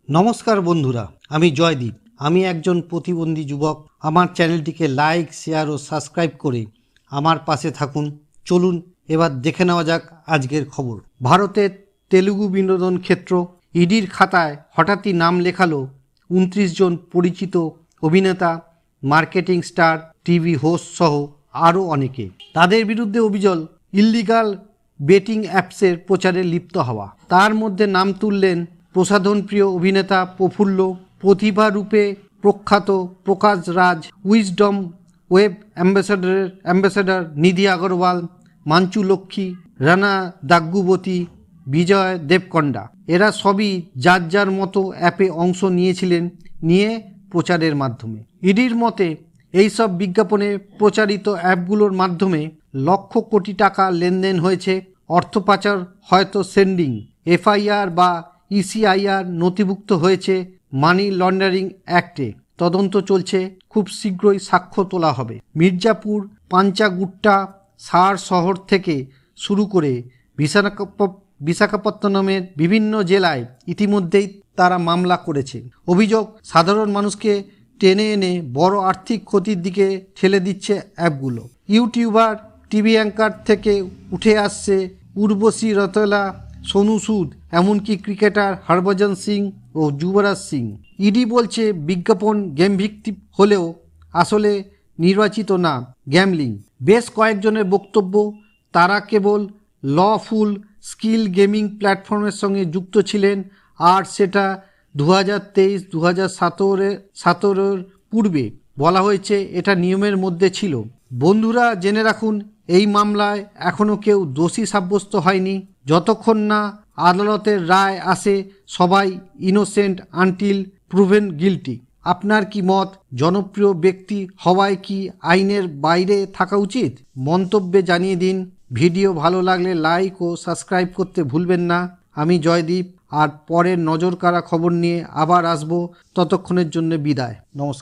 নমস্কার বন্ধুরা, আমি জয়দীপ। আমি একজন প্রতিবন্ধী যুবক। আমার চ্যানেলটিকে লাইক, শেয়ার ও সাবস্ক্রাইব করে আমার পাশে থাকুন। চলুন এবার দেখে নেওয়া যাক আজকের খবর। ভারতের তেলুগু বিনোদন ক্ষেত্র ইডির খাতায় হঠাৎই নাম লেখালো 29 জন পরিচিত অভিনেতা, মার্কেটিং স্টার, টিভি হোস্ট সহ আরও অনেকে। তাদের বিরুদ্ধে অভিযোগ ইল্লিগাল বেটিং অ্যাপসের প্রচারে লিপ্ত হওয়া। তার মধ্যে নাম তুললেন প্রসাধনপ্রিয় অভিনেতা প্রফুল্ল, প্রতিভারূপে প্রখ্যাত প্রকাশ রাজ, উইজডম ওয়েব অ্যাম্বাসেডর নিধি আগরওয়াল, মাঞ্চু লক্ষ্মী, রানা দাগ্গুবতী, বিজয় দেবকন্ডা। এরা সবই যার যার মতো অ্যাপে অংশ নিয়ে প্রচারের মাধ্যমে। ইডির মতে এইসব বিজ্ঞাপনে প্রচারিত অ্যাপগুলোর মাধ্যমে লক্ষ কোটি টাকা লেনদেন হয়েছে। অর্থ পাচার হয়তো সেন্ডিং, এফআইআর বা ইসিআইআর নথিভুক্ত হয়েছে মানি লন্ডারিং অ্যাক্টে। তদন্ত চলছে, খুব শীঘ্রই সাক্ষ্য তোলা হবে। মির্জাপুর, পাঞ্চাগুট্টা, সার শহর থেকে শুরু করে বিশাখাপত্তনমের বিভিন্ন জেলায় ইতিমধ্যেই তারা মামলা করেছে। অভিযোগ, সাধারণ মানুষকে টেনে এনে বড় আর্থিক ক্ষতির দিকে ঠেলে দিচ্ছে অ্যাপগুলো। ইউটিউবার, টিভি অ্যাঙ্কার থেকে উঠে আসছে উর্বশী রতলা, সোনু সুদ, এমনকি ক্রিকেটার হরভজন সিং ও যুবরাজ সিং। ইডি বলছে বিজ্ঞাপন গেম ভিত্তিক হলেও আসলে নির্বাচিত না, গ্যামলিং। বেশ কয়েকজনের বক্তব্য, তারা কেবল লফুল স্কিল গেমিং প্ল্যাটফর্মের সঙ্গে যুক্ত ছিলেন, আর সেটা 2023-2017 পূর্বে বলা হয়েছে এটা নিয়মের মধ্যে ছিল। বন্ধুরা জেনে রাখুন, এই মামলায় এখনও কেউ দোষী সাব্যস্ত হয়নি। যতক্ষণ না আদালতের রায় আসে সবাই ইনোসেন্ট আনটিল প্রুভেন গিলটি। আপনার কি মত? জনপ্রিয় ব্যক্তি হওয়ায় কি আইনের বাইরে থাকা উচিত? মন্তব্যে জানিয়ে দিন। ভিডিও ভালো লাগলে লাইক ও সাবস্ক্রাইব করতে ভুলবেন না। আমি জয়দীপ, আর পরের নজরকাড়া খবর নিয়ে আবার আসবো। ততক্ষণের জন্য বিদায়, নমস্কার।